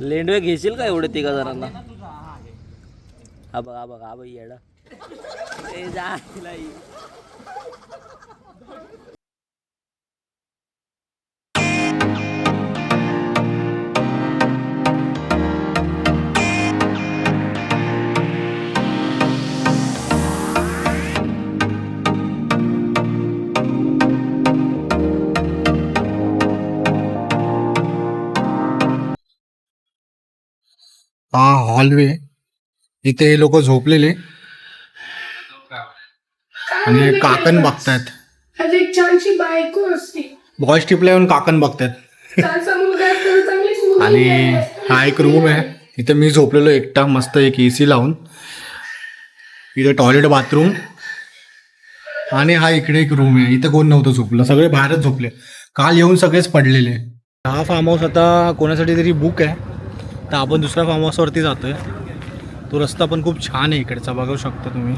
लेंडवे घेशील का एवढे 3 जणांना? हा बघ हा बघ येडा जा तिला हा हॉलवे. इथे हे लोक झोपलेले आणि काकण बघतायत. बॉयज ट्रिपला येऊन काकण बघतायत. आणि हा एक रूम आहे. इथे मी झोपलेलो एकटा मस्त एक AC लावून. इथे टॉयलेट बाथरूम आणि हा इकडे एक रूम आहे. इथे कोण नव्हतं झोपलं, सगळे बाहेरच झोपले. काल येऊन सगळेच पडलेले. हा फार्म हाऊस आता कोणासाठी तरी बुक आहे, तर आपण दुसऱ्या फार्म हाऊसवरती जातोय. तो रस्ता पण खूप छान आहे इकडचा, बघू शकता तुम्ही.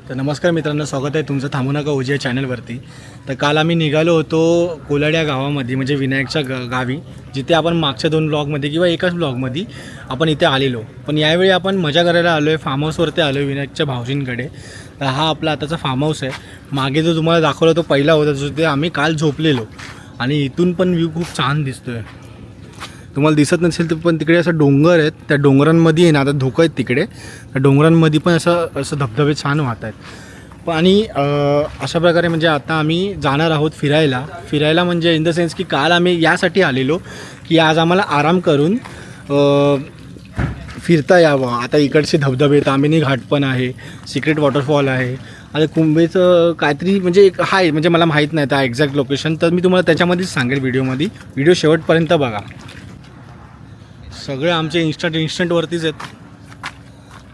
तर नमस्कार मित्रांनो, स्वागत आहे तुमचं थांबू नका ओजिया चॅनलवरती. तर काल आम्ही निघालो होतो कोलाड या गावामध्ये, म्हणजे विनायकच्या गावी, जिथे आपण मागच्या 2 ब्लॉगमध्ये किंवा एकाच ब्लॉगमध्ये आपण इथे आलेलो. पण यावेळी आपण मजा करायला आलो आहे, फार्म हाऊसवरती आलो आहे विनायकच्या भाऊजींकडे. तर हा आपला आताचा फार्म हाऊस आहे. मागे जो तुम्हाला दाखवला तो पहिला होता, जो ते आम्ही काल झोपलेलो. आणि इथून पण व्ह्यू खूप छान दिसतो आहे. तुम्हाला दिसत नसेल तर पण तिकडे असं डोंगर आहेत, त्या डोंगरांमध्ये आहे ना, आता धुकं आहेत तिकडे, त्या डोंगरांमध्ये पण असं धबधबे छान वाहत आहेत. पण आणि अशा प्रकारे म्हणजे आता आम्ही जाणार आहोत फिरायला म्हणजे इन द सेन्स की काल आम्ही यासाठी आलेलो की आज आम्हाला आराम करून फिरता यावं. आता इकडचे धबधबे, तामिनी घाट पण आहे, सिक्रेट वॉटरफॉल आहे. आता कुंभेचं काहीतरी म्हणजे एक आहे, म्हणजे मला माहीत नाही त्या एक्झॅक्ट लोकेशन, तर मी तुम्हाला त्याच्यामध्येच सांगेल व्हिडिओमध्ये. व्हिडिओ शेवटपर्यंत बघा. सगळे आमचे इन्स्टंटवरतीच आहेत.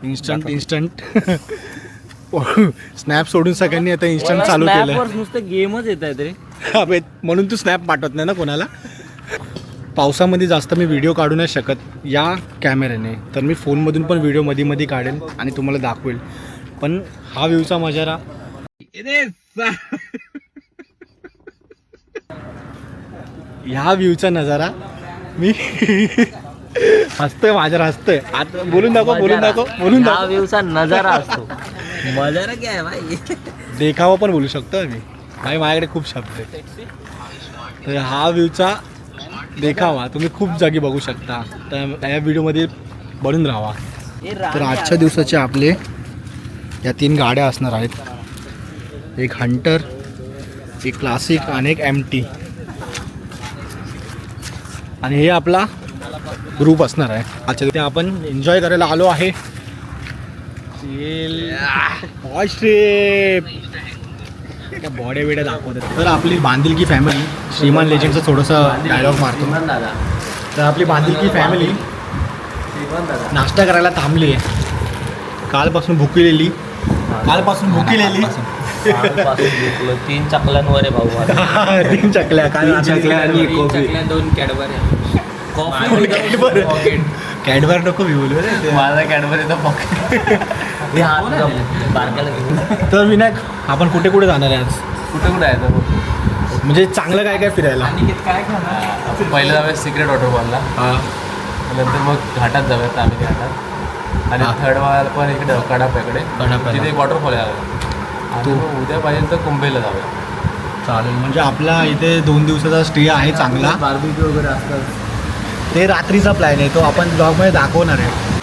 इन्स्टंट स्नॅप सोडून सगळ्यांनी आता इन्स्टंट चालू केलं. नुसतं गेमच येत आहेत रे. अबे म्हणून तू स्नॅप पाठवत नाही ना कोणाला. पावसामध्ये जास्त मी व्हिडिओ काढू नाही शकत या कॅमेऱ्याने, तर मी फोनमधून पण व्हिडिओ मध्ये काढेल आणि तुम्हाला दाखवेल. पण हा व्ह्यूचा नजारा, ह्या व्ह्यूचा नजारा मी हसतोय, माझ्यावर हसतोय. आता बोलून दाखव. हा व्ह्यूचा नजारा असतो. नजारा काय आहे भाई, देखावा पण बोलू शकतो मी भाई, माझ्याकडे खूप शब्द आहेत. तर हा व्ह्यूचा देखावा तुम्ही खूप जागी बघू शकता. तर या व्हिडिओमध्ये बनून राहा. तर आजच्या दिवसाचे आपले या 3 गाड्या असणार आहेत. एक हंटर, एक क्लासिक आणि एक MT. आणि हे आपला ग्रुप असणार आहे. आजच्या दिवशी आपण एन्जॉय करायला आलो आहे. बॉड्या बिड्या दाखवतात. तर आपली बांधिलकी फॅमिली, श्रीमान लेजेंडचं थोडंसं डायलॉग मारतो. तर आपली बांधिलकी फॅमिली नाश्ता करायला थांबली आहे. कालपासून भुकलेली 3 चकल्यांवर आहे भाऊ. 3 चकल्या, 2 कॅडबर नको बोलू रे, माझा कॅडबरीचा पॉकेट. तर विनायक, आपण कुठे जाणार आहे आज? कुठे आहे म्हणजे चांगलं काय फिरायला? काय पहिलं जाऊया सिक्रेट वॉटरफॉलला, नंतर मग घाटात जाऊयात तामिनी घाटात, आणि थर्ड वाला पण इकडे कडाप्याकडे तिथे एक वॉटरफॉल आहे. तू उद्या पाहिजे तर कुंभेला जाऊया. चालेल. म्हणजे आपला इथे 2 दिवसाचा स्टे आहे चांगला. बार्बेक्यू वगैरे असतात. ते रात्रीचा प्लॅन आहे, तो आपण ब्लॉगमध्ये दाखवणार आहे.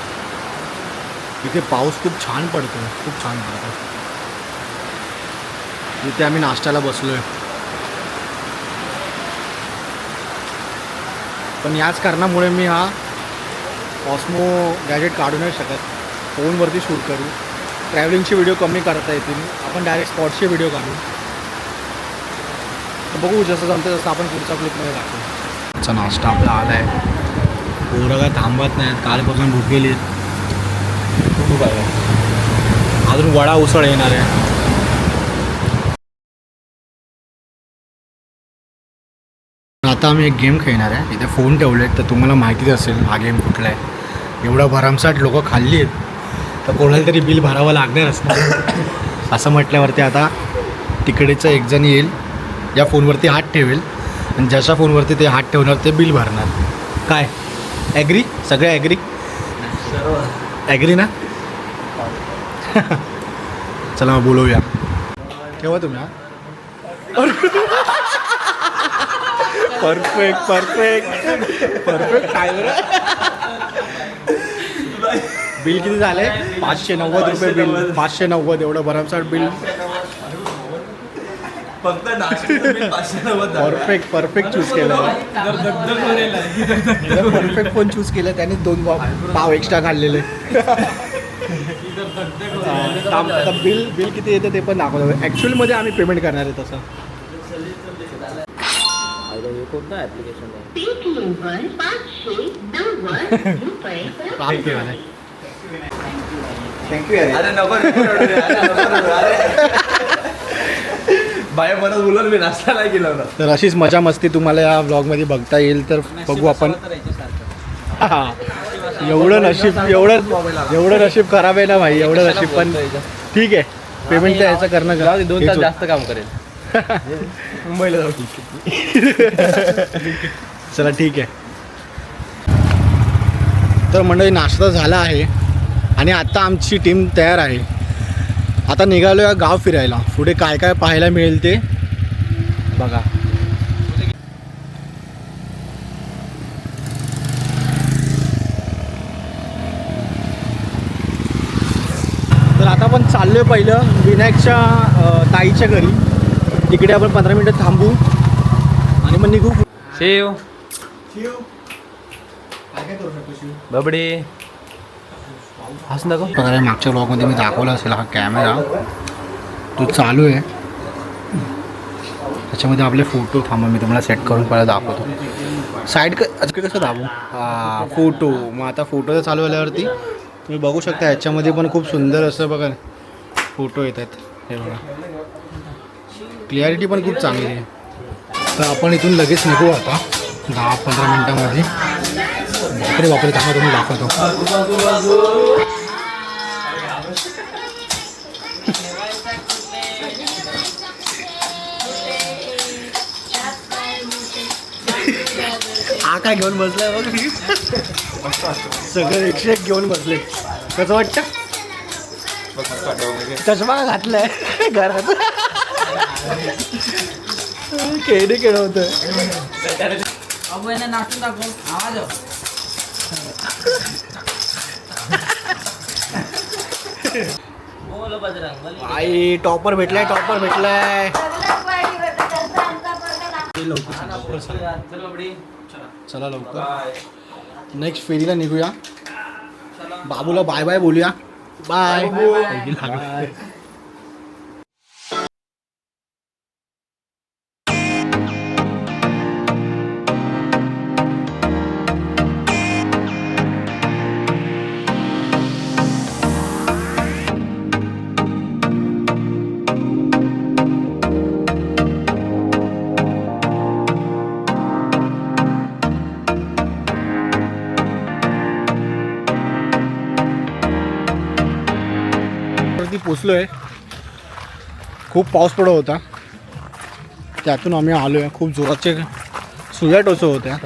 इथे पाऊस खूप छान पडतो. इथे आम्ही नाश्त्याला बसलोय. पण याच कारणामुळे मी हा ऑस्मो गॅजेट काढू नाही शकत. फोनवरती शूट करू. ट्रॅव्हलिंगचे व्हिडिओ कमी करता येतील, आपण डायरेक्ट स्पॉटचे व्हिडिओ काढू. तर बघू, जसं जमतं तसं आपण पुढच्या क्लिपमध्ये दाखवू. आजचा नाश्ता आपला आला आहे. पोरं काय थांबत नाहीत, कालपासून भुकेली. अजून वडा उसळ येणार आहे. तर आता आम्ही एक गेम खेळणार आहे. इथे फोन ठेवले आहेत, तर तुम्हाला माहितीच असेल हा गेम कुठला आहे. एवढा भरमसाठ लोकं खाल्ली आहेत तर कोणाला तरी बिल भरावं लागणार असतं. असं म्हटल्यावरती आता तिकडेचं एक जण येईल, या फोनवरती हात ठेवेल आणि ज्याच्या फोनवरती ते हात ठेवणार ते बिल भरणार. काय ॲग्री? सगळे ॲग्री? ॲग्री ना? चला मग बोलवूया. ठेवा तुम्ही. Perfect perfect perfect. काय बरं बिल किती झाले? 590 रुपये बिल. 590 एवढं भरमसाठ बिल. फक्त परफेक्ट परफेक्ट चूज केलं. परफेक्ट फोन चूज केलं त्याने. 2 पाव एक्स्ट्रा खाल्लेले. आता बिल किती येतं ते पण दाखवतो. ॲक्च्युअलमध्ये आम्ही पेमेंट करणार आहे तसं. थँक्यू. अरे नको बाया परत बोलवलं मी नाश्ता नाही केला होता. तर अशीच मजा मस्ती तुम्हाला या ब्लॉगमध्ये बघता येईल. तर बघू आपण. एवढं नशीब खराब आहे ना भाई. एवढं नशीब पण ठीक आहे. पेमेंट यायचं करणं का 2 तास जास्त काम करेल. मुंबईला जाऊ. चला ठीक आहे. तर मंडळी नाश्ता झाला आहे आणि आता आमची टीम तयार आहे. आता निघालो या गाव फिरायला. पुढे काय काय पाहायला मिळेल ते बघा. तर आता आपण चाललोय पहिलं विनायकच्या ताईच्या घरी. तिकडे आपण 15 मिनिटं थांबू आणि मग निघू. शिव काय काय करू शकतो शिव? बबडी हसून दाखव. प्रकारे मागच्या ब्लॉगमध्ये मी दाखवला असेल हा कॅमेरा तो चालू आहे. त्याच्यामध्ये आपले फोटो थांबा मी तुम्हाला सेट करून पहिला दाखवतो. साईड कसं दाबू? हां फोटो. मग आता फोटो चालू झाल्यावरती तुम्ही बघू शकता ह्याच्यामध्ये पण खूप सुंदर असं बघा फोटो येत आहेत. हे बघा क्लिअरिटी पण खूप चांगली आहे. तर आपण इथून लगेच निघू आता 10-15 मिनटामध्ये. बापरे थांबा तुम्ही दाखवतो. हा काय घेऊन बसलाय बघ. सगळं 101 घेऊन बसले. कसं वाटतं? चष्मा घातलाय घरात. खेळ होतं. आई टॉपर भेटलाय. चला लवकर नेक्स्ट फेरीला निघूया. बाबूला बाय बाय बोलूया. बाय. पोचलो आहे. खूप पाऊस पडत होता त्यातून आम्ही आलो आहे. खूप जोराचे सुया टोचत होत्या.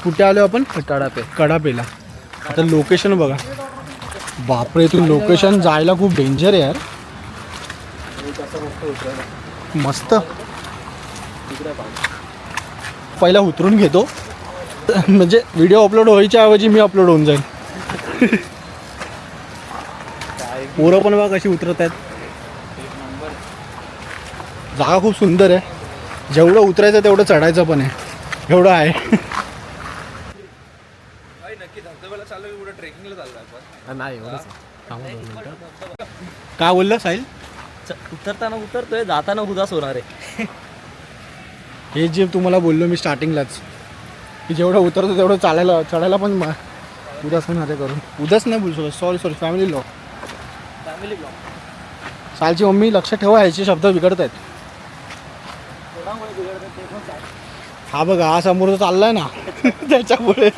कुठे आलो आपण? कडापेला. आता लोकेशन बघा. बापरे इथून लोकेशन जायला खूप डेंजर आहे यार. मस्त. पहिला उतरून घेतो म्हणजे व्हिडिओ अपलोड व्हायच्या ऐवजी मी अपलोड होऊन जाईल. पोरं पण बघा कशी उतरत आहेत. जागा खूप सुंदर आहे. जेवढं उतरायचं तेवढं चढायचं पण आहे. एवढं आहे. नक्की धबधब्याला चाललो की पुढे ट्रेकिंगला चाललो नाही एवढंच. काय बोललं साहिल? उतरताना उतरतोय, जाताना उदास होणार आहे. हे जे तुम्हाला बोललो मी स्टार्टिंगलाच की जेवढं उतरतो तेवढं चढायला पण उदास होणार आहे. करून उदास नाही बोलू शकत. Sorry family blog. सालची मम्मी लक्ष ठेवा ह्याचे शब्द बिघडत आहेत. हा बघा हा समोर चाललाय ना त्याच्यामुळे.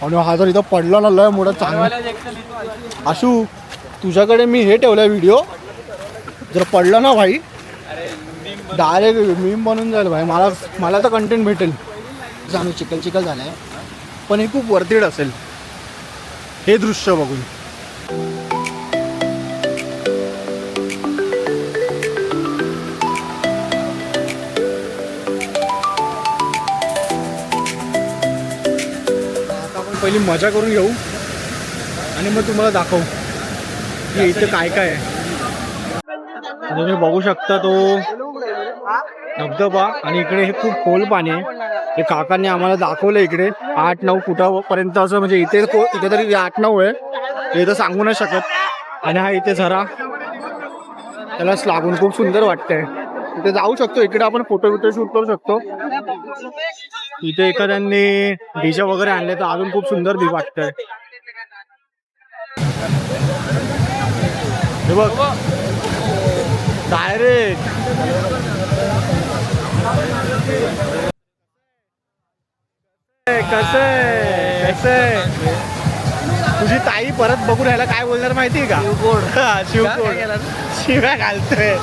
आणि हा जर इथं पडला ना लय मोठा चांगला. आशू तुझ्याकडे मी हे ठेवलाय व्हिडिओ, जर पडला ना भाई डायरेक्ट मीम बनून जाईल भाई. मला तर कंटेंट भेटेल. आम्ही चिखल झालाय पण हे खूप वर्थ इट असेल हे दृश्य बघून. आता आपण पहिली मजा करून घेऊ आणि मग तुम्हाला दाखवू की इथं काय काय आहे. तुम्ही बघू शकता तो धबधबा आणि इकडे हे खूप खोल पाणी आहे. हे काकांनी आम्हाला दाखवलं इकडे 8-9 फुटापर्यंत असं, म्हणजे इथे तरी 8-9 आहे हे तर सांगू नाही शकत. आणि हा इथे झरा त्यालाच लागून खूप सुंदर वाटतंय. इथे जाऊ शकतो, इकडे आपण फोटो शूट करू शकतो. इथे एखाद्यांनी डीजे वगैरे आणले तर अजून खूप सुंदर वाटतंय. हे बघ डायरेक्ट कसं तुझी ताई परत बघून राहायला काय बोलणार माहितीये का? शिवकोड शिव्या घालतोय.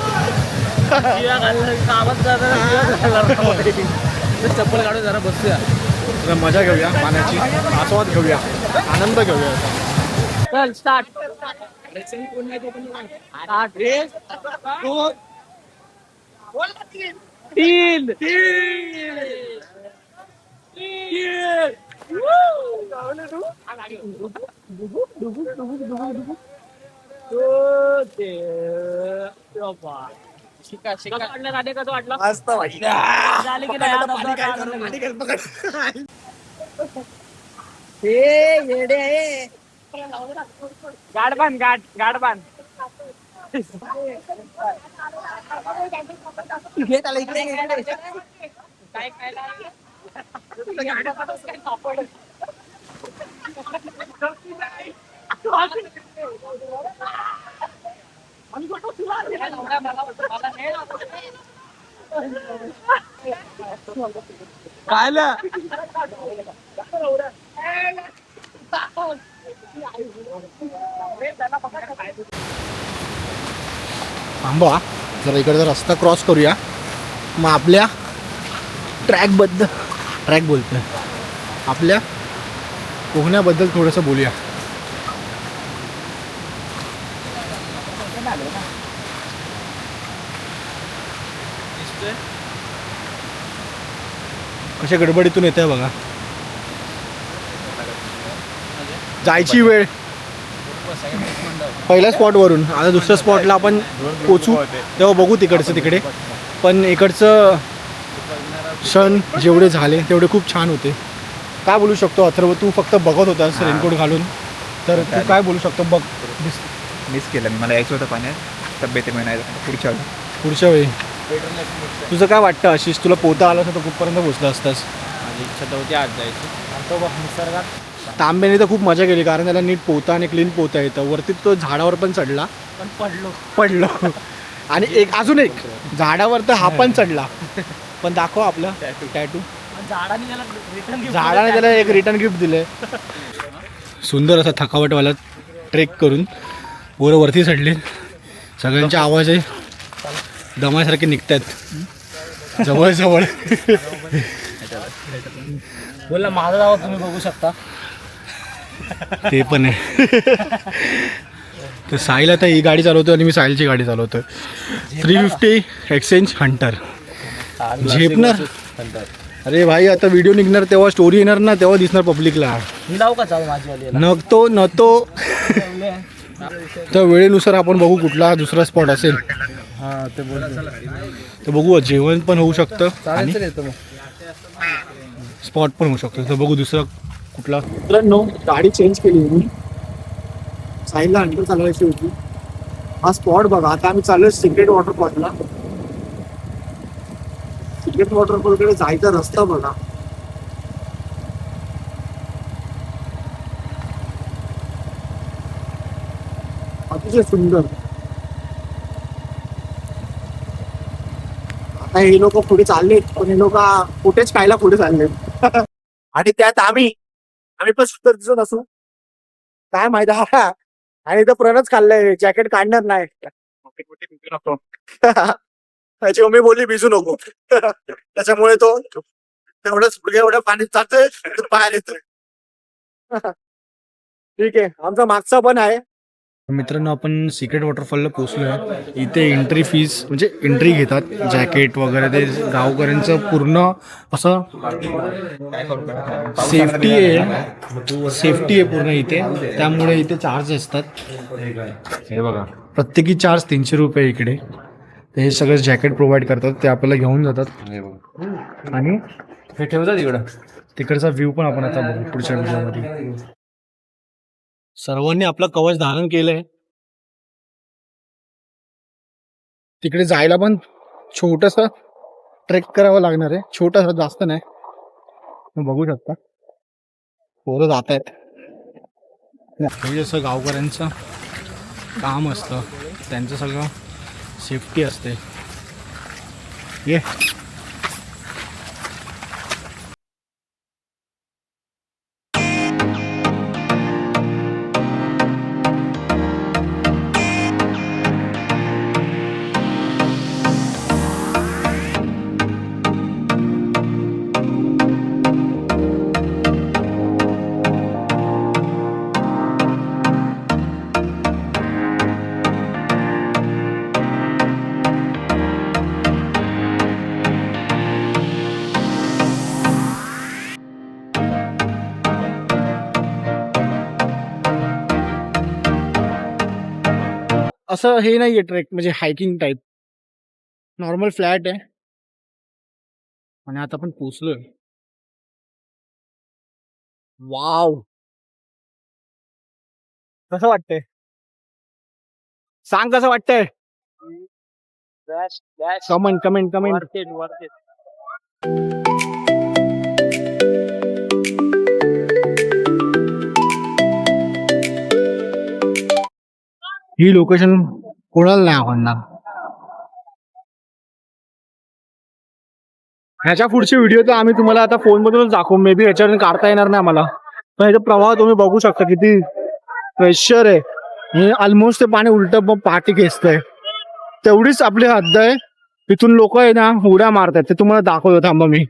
चप्पल काढून जरा बसूया, जरा मजा घेऊया, पाण्याची आस्वाद घेऊया, आनंद घेऊया. चल स्टार्ट. तीन गाड बांध थांबवा जरा, इकडचा रस्ता क्रॉस करूया, मग आपल्या ट्रॅक बोलतोय आपल्या पोहण्याबद्दल थोडंसं बोलूया. कशा गडबडीतून येते बघा. जायची वेळ पहिल्या स्पॉटवरून आता दुसऱ्या स्पॉटला आपण पोचू तेव्हा बघू तिकडचं तिकडे. पण इकडचं क्षण जेवढे झाले तेवढे खूप छान होते. काय बोलू शकतो अथर्व, तू फक्त बघत होतास रेनकोट घालून, तर तू काय बोलू शकतो? बघ मिस केलं मी, मला यायचं होतं पाण्यात, तब्येतीमुळे नाही झालं. पुढच्या वेळी तुझं काय वाटतं आशिष, तुला पोहता आलं असतं तर कुठपर्यंत पोचला असतास? माझी इच्छा तर होती आज जायची. तो बघ निसर्गात तांब्याने तर खूप मजा केली कारण त्याला नीट पोहता आणि क्लीन पोहता येतं. वरती तो झाडावर पण चढला पण पडलो आणि अजून एक झाडावर तर हा पण चढला. पण दाखव आपला टॅटू. झाडाने त्याला एक रिटर्न गिफ्ट दिलंय. सुंदर असा थकावटवाला ट्रेक करून पोरं वरती चढले. सगळ्यांचे आवाज आहे दमासारखे निघतात जवळ. बोलला माझा जावा तुम्ही बघू शकता. ते पण आहे. तर साहिल आता ही गाडी चालवतो आणि मी साहिलची गाडी चालवतो. 350 एक्सचेंज हंटर झेपणार. अरे भाई आता व्हिडिओ निघणार तेव्हा स्टोरी येणार ना, तेव्हा दिसणार पब्लिकला. मी लावू का चालू माझी नव्हतो तर वेळेनुसार आपण बघू कुठला दुसरा स्पॉट असेल. हां ते बोल तर बघू, जेवण पण होऊ शकतं आणि स्पॉट पण होऊ शकतो. तर बघू दुसरा कुठला. मित्रांनो गाडी चेंज केली मी, साईडला अंडर चालवायची होती. हा स्पॉट बघा. आता आम्ही चाललोय सिक्रेट वॉटरफॉलला. सिक्रेट वॉटरफॉलकडे जायचा रस्ता बघा. अतिशय सुंदर. नाही हे लोक पुढे चाललेत पण हे लोक कुठेच खायला पुढे चाललेत आणि त्यात आम्ही पण सुंदर दिसत असू काय माहिती हा आणि तर प्रणच खाल्लंय जॅकेट काढणार नाही त्याची मम्मी बोलली भिजू नको त्याच्यामुळे तो तेवढंच एवढं पाणी जातोय बाहेर येतोय ठीक आहे आमचा मागचा पण आहे मित्रांनो आपण सिक्रेट वॉटरफॉलला पोहोचलोय इथे एंट्री फीज म्हणजे एंट्री घेतात जॅकेट वगैरे ते गावकऱ्यांचं पूर्ण असं सेफ्टी आहे पूर्ण इथे त्यामुळे इथे चार्ज असतात हे बघा प्रत्येकी चार्ज 300 रुपये इकडे ते हे सगळं जॅकेट प्रोव्हाइड करतात ते आपल्याला घेऊन जातात आणि हे ठेवतात इकडं तिकडचा व्ह्यू पण आपण आता बघू पुढच्या व्हिडिओमध्ये सर्वांनी आपलं कवच धारण केलंय तिकडे जायला पण छोटस ट्रेक करावं लागणार आहे छोटस जास्त नाही बघू शकता पोरं जात आहेत हे जसं गावकऱ्यांचं काम असतं त्यांचं सगळं सेफ्टी असते ये असं हे नाहीये ट्रेक म्हणजे हायकिंग टाईप नॉर्मल फ्लॅट आहे आणि आता आपण पोचलोय वाव कसं वाटतंय सांग कसं वाटतंय कमेंट ही लोकेशन कोणाला नाही आवडणार ह्याच्या पुढची व्हिडिओ तर आम्ही तुम्हाला आता फोन मधूनच दाखवू मे बी ह्याच्यावरून काढता येणार नाही आम्हाला पण ह्याचा प्रवाह तुम्ही बघू शकता किती प्रेशर आहे ऑलमोस्ट ते पाणी उलट पाठी खेचतंय तेवढीच आपली हद्द आहे तिथून लोक आहे ना उड्या मारतात ते तुम्हाला दाखवतो थांबा मी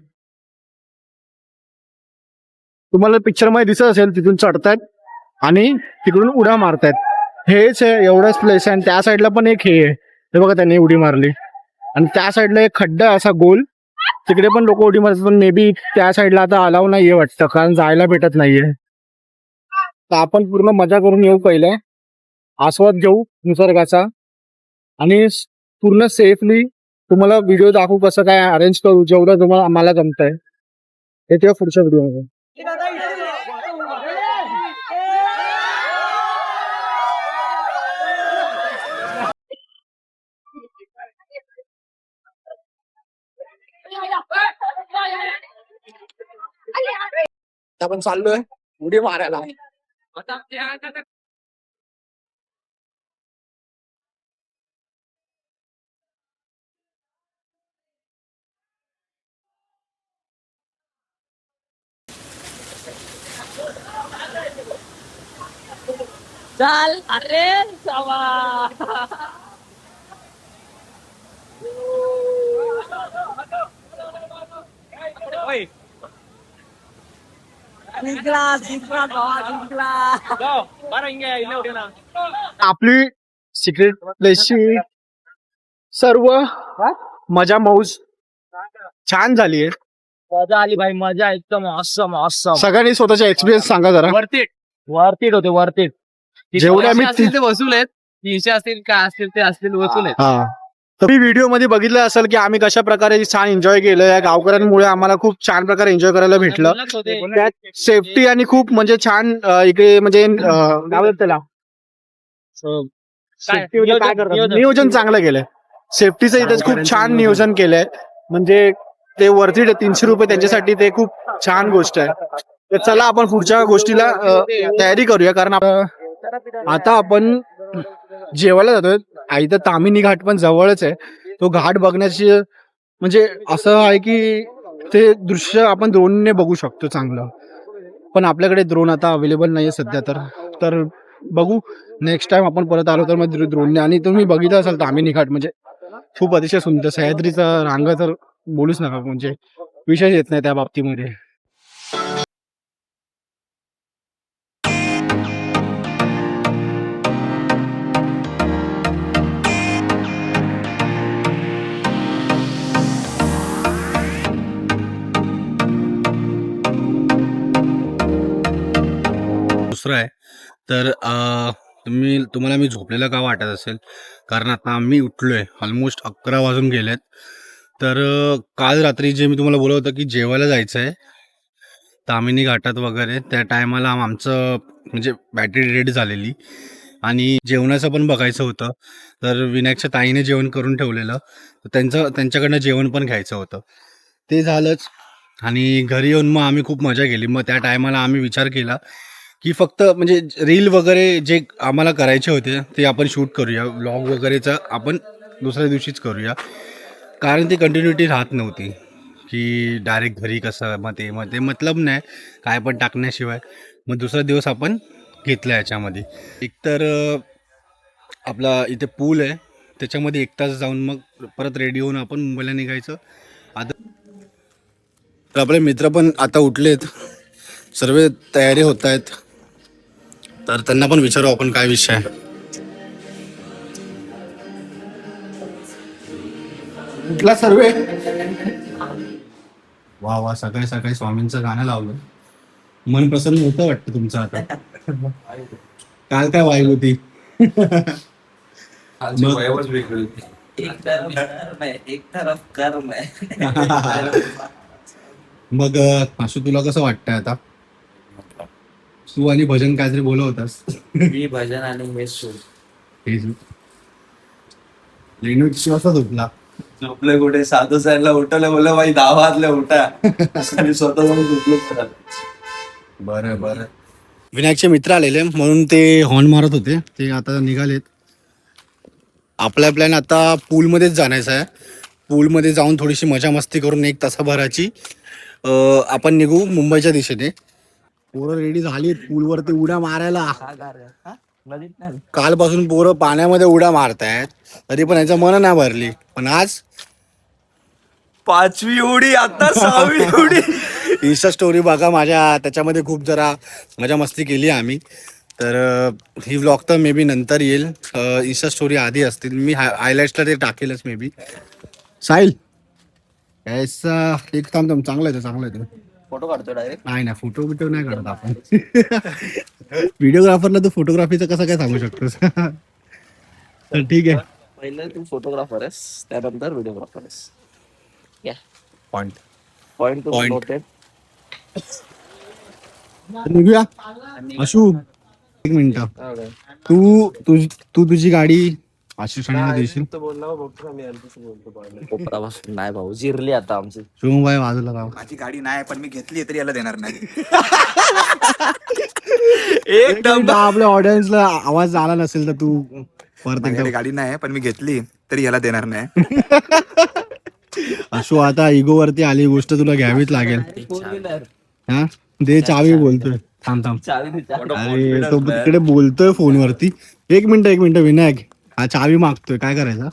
तुम्हाला पिक्चर मध्ये दिसत असेल तिथून चढतायत आणि तिकडून उड्या मारतायत हेच आहे एवढंच प्लेस आहे आणि त्या साईडला पण एक हे बघा त्यांनी उडी मारली आणि त्या साईडला एक खड्डा आहे असा गोल तिकडे पण लोक उडी मारतात पण मे बी त्या साईडला आता अलाव नाहीये वाटतं कारण जायला भेटत नाहीये तर आपण पूर्ण मजा करून येऊ पहिले आस्वाद घेऊ निसर्गाचा आणि पूर्ण सेफली तुम्हाला व्हिडिओ दाखवू कसं काय अरेंज करू जेवढं तुम्हाला आम्हाला जमतंय हे तेव्हा पुढच्या व्हिडिओमध्ये आपण चाललोय उडी मारायला चाल अरे सवा आपली सिक्रेट प्लेसची सर्व मजा मौज छान झालीये मजा आली भाई मजा एकदम ऑसम ऑसम सगळ्यांनी स्वतःचा एक्सपिरियन्स सांगा जरा वरतीट होते वरतीट जेवढे आम्ही असतील ते वसूल आहेत 300 असतील काय असतील ते असतील वसूल आहेत हा तुम्ही व्हिडिओ मध्ये बघितलं असेल की आम्ही कशा प्रकारे छान एन्जॉय केलं या गावकऱ्यांमुळे आम्हाला खूप छान प्रकारे एन्जॉय करायला भेटलं त्यात सेफ्टी आणि खूप म्हणजे छान इकडे म्हणजे काय बोलतात त्याला सेफ्टी म्हणजे काय करतात नियोजन चांगलं केलंय सेफ्टीचं इथे खूप छान नियोजन केलंय म्हणजे ते वरती 300 रुपये त्यांच्यासाठी ते खूप छान गोष्ट आहे तर चला आपण पुढच्या गोष्टीला तयारी करूया कारण आता आपण जेवायला जातोय आई तर तामिनी घाट पण जवळच आहे तो घाट बघण्याची म्हणजे असं आहे की ते दृश्य आपण ड्रोनने बघू शकतो चांगलं, पण आपल्याकडे ड्रोन आता अवेलेबल नाही आहे सध्या. तर बघू नेक्स्ट टाइम आपण परत आलो तर मग ड्रोनने. आणि तुम्ही बघितलं असाल ताम्हिणी घाट म्हणजे खूप अतिशय सुंदर. सह्याद्रीचा रांगा तर बोलूच नका, म्हणजे विषय येत नाही त्या बाबतीमध्ये. दुसरं आहे तर तुम्हाला मी झोपलेलं का वाटत असेल, कारण आता आम्ही उठलोय ऑलमोस्ट 11 वाजून गेलेत. तर काल रात्री जे मी तुम्हाला बोलत होतं की जेवायला जायचं आहे ताम्हिणी घाटात वगैरे, त्या टायमाला आमचं म्हणजे बॅटरी डेड झालेली आणि जेवणाचं पण बघायचं होतं. तर विनायकच्या ताईने जेवण करून ठेवलेलं, तर त्यांच्याकडनं जेवण पण घ्यायचं होतं. ते झालंच. आणि घरी येऊन मग आम्ही खूप मजा केली. मग त्या टायमाला आम्ही विचार केला की फक्त म्हणजे रील वगैरे जे आम्हाला करायचे होते ते आपण शूट करूया, व्लॉग वगैरेचं आपण दुसऱ्या दिवशीच करूया, कारण ती कंटिन्युटी राहत नव्हती की डायरेक्ट घरी कसं मग ते मतलब नाही काय पण टाकण्याशिवाय. मग दुसरा दिवस आपण घेतला याच्यामध्ये. एकतर आपला इथे पूल आहे त्याच्यामध्ये 1 तास जाऊन मग परत रेडी होऊन आपण मुंबईला निघायचं. आता तर आपले मित्र पण आता उठलेत, सर्व तयारी होत आहेत, तर त्यांना पण विचारू आपण काय विषय आहे. कुठला सर्व वा वा, सकाळी सकाळी स्वामींचं गाणं लावलं, मन प्रसन्न होतं वाटतं तुमचं आता. काल काय वाईब होती. एक तरफ कर्म है, एक तरफ कर्म है. मग असू तुला कसं वाटतंय आता? तू आणि भजन काहीतरी बोलत होतास. मी भजन आणि हे सूर. रेणू किती वाजता झोपला? झोपले कुठे, साधू साहेबला उठवलं, बोललं बाई 10 वाजले उठा आणि स्वतः जाऊन झोपलो. बरं बरं. विनायकचे मित्र आलेले म्हणून ते हॉर्न मारत होते, ते आता निघालेत. आपला प्लॅन आता पूलमध्येच जाण्याचा आहे. पूलमध्ये जाऊन थोडीशी मजा मस्ती करून 1 तासाभराची आपण निघू मुंबईच्या दिशेने. पोरं रेडी झालीत पूलवरती उड्या मारायला. कालपासून पोरं पाण्यामध्ये उड्या मारतायत, तरी पण यांचं मन नाही भरली. पण आज 5वी उडी, आता 6वी उडी. इंस्टा स्टोरी बघा माझ्या, त्याच्यामध्ये खूप जरा मजा मस्ती केली आम्ही. तर ही व्लॉग तर मे बी नंतर येईल, इंस्टा स्टोरी आधी असतील. मी हायलाईट्सला ते टाकेलच मे बी. साहिल ऐसा एक थांब चांगलं आहे, चांगलं आहे. फोटो काढतो डायरेक्ट. नाही फोटो बिटो नाही काढत आपण. व्हिडिओग्राफरला तू फोटोग्राफीचं कसं काय सांगू शकतोस? तर ठीक आहे. पहिले तू फोटोग्राफर आहेस, त्यानंतर व्हिडिओग्राफर आहेस. Point point Point. नोटेड. निघूया. अशू 1 मिनिट, तू तुझी गाडी आशिषाने देशील? कोपरापासून नाही भाऊ, जिरली आता आमची. शिवमबाई बाजूला राव. माझी गाडी नाही, पण मी घेतली तरी याला देणार नाही. एकदम आपल्या ऑडियन्सला आवाज आला नसेल तर तू परत माझ्याकडे एकदा. गाडी नाही, पण मी घेतली तरी याला देणार नाही. अशू आता इगो वरती आली गोष्ट, तुला घ्यावीच लागेल. फोर व्हीलर हा दे चावी, बोलतोय. थांब चावी दे, चावी. अरे तो तिकडे बोलतोय फोनवरती. 1 मिनिट विनायक, हा चावी मागतोय, काय करायचं?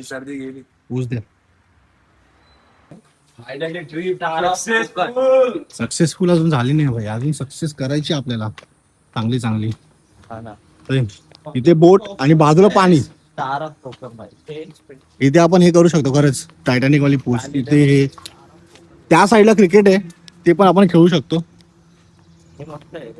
सर्दी गेली. ऊस द्या. सक्सेसफुल अजून झाली नाही भाई, अजून सक्सेस करायची आपल्याला चांगली. तर इथे बोट आणि बाजूला पाणी, तारक कोकम भाई. इथे आपण हे करू शकतो खरंच, टायटॅनिक वाली पोस्ट इथे. हे त्या साईडला क्रिकेट आहे, ते पण आपण खेळू शकतो. हे मस्त आहे.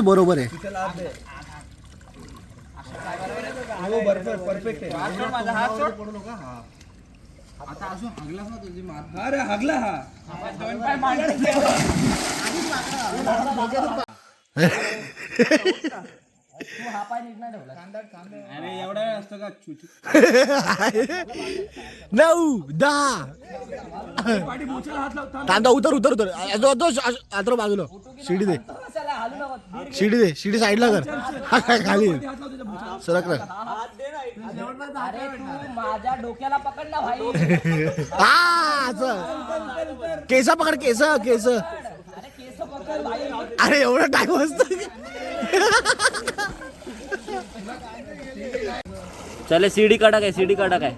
बरोबर आहे. नऊ 10 तांदा उतर उतर उतर आतर बाजूला. शिडी दे शिडी दे, शिडी साईडला कर. खाली सरक कर. अरे तू माझ्या डोक्याला पकड ना भाई. केस पकड, केस केस. अरे केस पकड भाई. अरे एवढा टाइम असतो. चले सीडी कडक आहे, सीडी कडक आहे.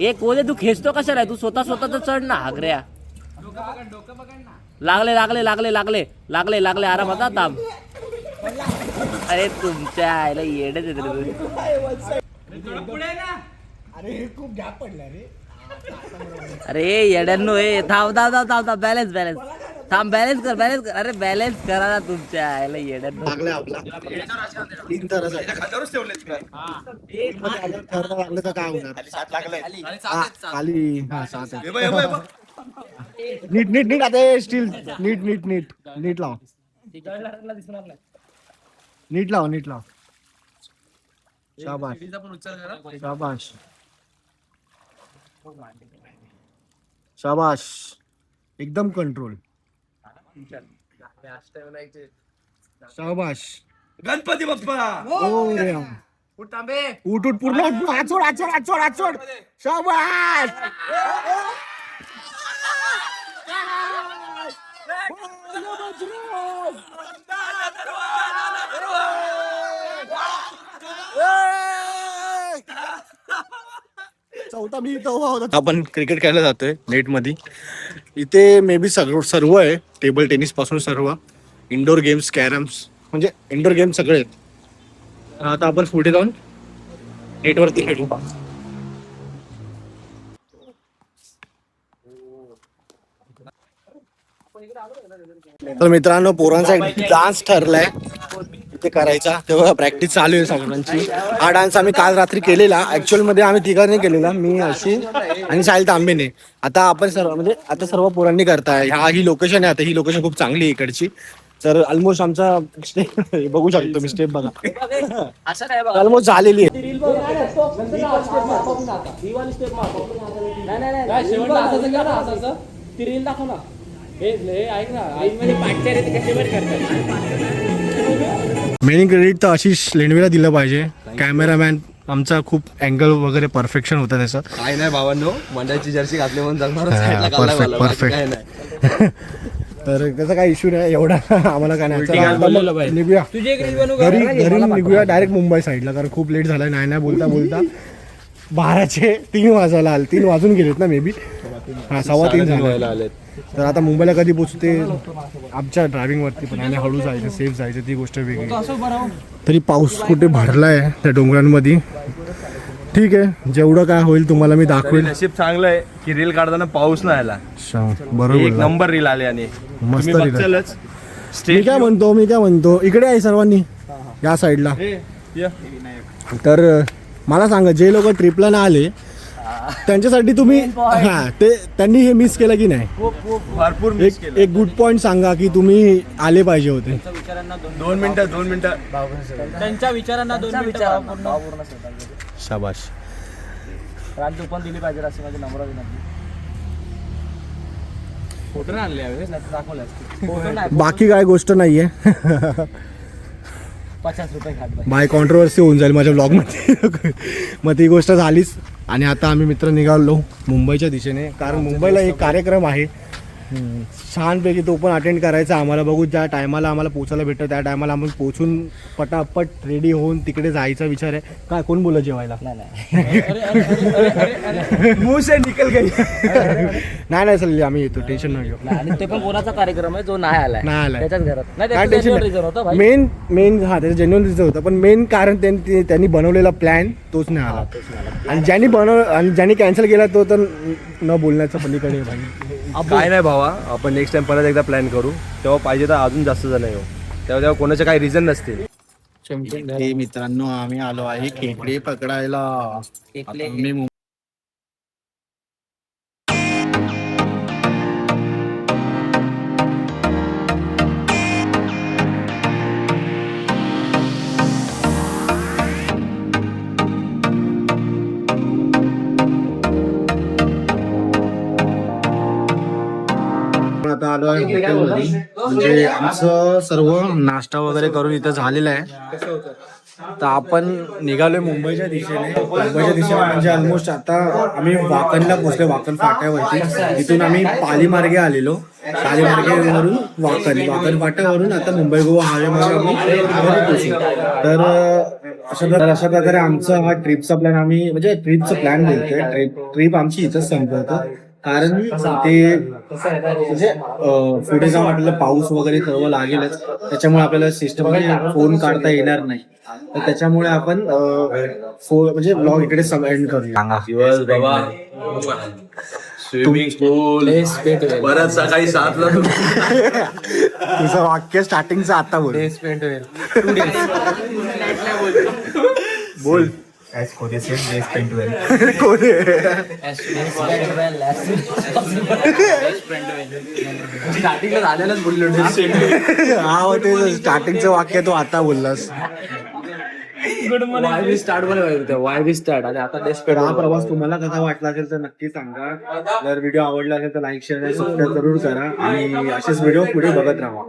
एक कोदे तू खेचतो कशाला आहे? तू स्वतः तर चढ ना हागऱ्या. लागले लागले लागले लागले लागले लागले आरामात दाब. अरे तुमच्या आईला येडच येते रे. अरे येड्यांनो हे थांब थांब थांब थांब थांब. बॅलन्स बॅलन्स थांब. बॅलन्स कर बॅलन्स कर. अरे बॅलन्स करा ना तुमच्या आईला येड्यांनो. तीन तरच आहे. लागलं तर काय होणार? खाली हा 7 आहे. नीट नीट नीट आता स्टील नीट नीट नीट नीट लाव. नीट लाव नीट लाव. शाबाश शाबाश शाबाश. एकदम कंट्रोल. शाबाश. गणपती बाप्पा. ओ रे उठ उठ पूर्ण उठ. आचोड आचोड आचोड आचोड. शाबाश. चौथा मी इथं उभा होता. आपण क्रिकेट खेळायला जातोय नेट मध्ये. इथे मे बी सर्व आहे, टेबल टेनिस पासून सर्व इंडोर गेम्स, कॅरम्स म्हणजे इंडोर गेम्स सगळे आहेत. आता आपण पुढे जाऊन नेटवरती खेळू. तर मित्रांनो पोरांचा एक डान्स ठरलाय ते करायचा, तेव्हा प्रॅक्टिस चालू आहे सगळ्यांची. हा डान्स आम्ही काल रात्री केलेला. ऍक्च्युअल मध्ये आम्ही तिघांनी केलेला, मी अशी आणि साहिल तांबेने. आता आपण सर्व म्हणजे आता सर्व पोरांनी करताय. ही लोकेशन आहे. आता ही लोकेशन खूप चांगली आहे इकडची. तर ऑलमोस्ट आमचा स्टेप बघू शकतो मी. स्टेप बघा ऑलमोस्ट झालेली आहे. मेन क्रेडिट तर आशिष लेंडवेला दिलं पाहिजे. कॅमेरामॅन आमचा खूप अँगल वगैरे परफेक्शन होतं त्याचं. काय नाही भावांनो, मंडळाची जर्सी घातली म्हणून परफेक्ट परफेक्ट. तर त्याचा काही इश्यू नाही एवढा आम्हाला. काय नाही, निघूया घरी घरी निघूया डायरेक्ट मुंबई साईडला, कारण खूप लेट झालाय. नाही नाही बोलता बोलता 12चे 3 वाजायला आले. 3 वाजून गेलेत ना मे बी. हा 3:15 झाले. तर आता मुंबईला कधी पोचते आमच्या ड्रायव्हिंग वरती पण. आणि हळू जायचं, सेफ जायचं, ती गोष्ट वेगळी. तरी पाऊस कुठे भरलाय त्या डोंगरांमध्ये. ठीक आहे, जेवढं काय होईल तुम्हाला मी दाखवेल. नशीब चांगलं आहे की रील काढताना पाऊस नाही आला. बरोबर, एक नंबर रील आले. आणि मस्त रील. मी काय म्हणतो इकडे आहे सर्वांनी या साईडला. तर मला सांगा, जे लोक ट्रिपला ना आले त्यांच्यासाठी तुम्ही त्यांनी हे मिस केलं की नाही? भरपूर एक गुड पॉइंट सांगा की तुम्ही आले पाहिजे होते. 2 मिनिटं त्यांच्या विचारांना 2 मिनिटं. शाबाश. रान तू पण दिली पाहिजे अशी माझी नम्र विनंती. फोटो नाही आणले यावेळेस. नाही तर दाखवले असते. फोटो नाही, बाकी काय गोष्ट नाहीये. 50 रुपये घात बाई. बाय कॉन्ट्रोवर्सी होऊन जाईल माझ्या ब्लॉगमध्ये. मग ती गोष्ट झालीच. आणि आता आम्ही मित्र निघालो मुंबईच्या दिशेने, कारण मुंबईला एक कार्यक्रम आहे छानपैकी, तो पण अटेंड करायचा आम्हाला. बघू ज्या टायमाला आम्हाला पोचायला भेटतं त्या टायमाला आपण पोचून पटापट रेडी होऊन तिकडे जायचा विचार आहे. काय कोण बोललं जेवायला? नाही मुंह से निकल गई. नाही चालली आम्ही येतो, टेन्शन नाही घेऊ. आणि ते पण कोणाचा कार्यक्रम आहे जो नाही आलाय नाही आलाय. त्याच्याच घरात. नाही काय त्याचं टेन्शन रिझन होतं भाई. मेन हा त्याचं जेन्युइन रिझन होतं, पण मेन कारण त्यांनी बनवलेला प्लॅन तोच नाही आला. आणि ज्यांनी कॅन्सल केला तो तर न बोलण्याचं पलीकडे आहे भाई. काय नाही भावा, आपण नेक्स्ट टाइम परत एकदा प्लॅन करू, तेव्हा पाहिजे तर अजून जास्त जण येऊ, तेव्हा कोणाचे काही रिझन नसतील. हे मित्रांनो आम्ही आलो आहे खेकडे पकडायला. खेकडे. आता मी आता आलो आहे हॉटेलमध्ये. म्हणजे आमचं सर्व नाश्ता वगैरे करून इथं झालेलं आहे. तर आपण निघालोय मुंबईच्या दिशेने. म्हणजे ऑलमोस्ट आता आम्ही वाकणला पोहोचलो, वाकण फाट्यावरती. तिथून आम्ही पालीमार्गे आलेलो, पालीमार्गेवरून वाकण फाट्यावरून आता मुंबई गोवा हायवेमार्गे आम्ही घरी पोहोचलो. तर अशा प्रकारे आमचा हा ट्रिपचा प्लॅन म्हणजे ट्रिपचा प्लॅन बोलतोय. ट्रिप आमची इथंच संपवतो, कारण ते म्हणजे पुढे जाऊन आपल्याला पाऊस वगैरे सर्व लागेलच. त्याच्यामुळे आपल्याला सिस्टम फोन काढता येणार नाही. तर त्याच्यामुळे आपण म्हणजे ब्लॉग इकडे एंड करूया. स्विमिंग पूल परत सकाळी 7ला तुझं वाक्य स्टार्टिंगचं आता बोल. बोल. स्टार्टिंगला झालेलाच बोललो. हा ते स्टार्टिंगचं वाक्य तू आता बोललास. वाय स्टार्ट बोलायचं वाय स्टार्ट आणि आता तर हा प्रवास तुम्हाला कसा वाटला असेल तर नक्की सांगा. जर व्हिडिओ आवडला असेल तर लाईक शेअर सबस्क्राईब जरूर करा आणि असेच व्हिडिओ पुढे बघत राहा.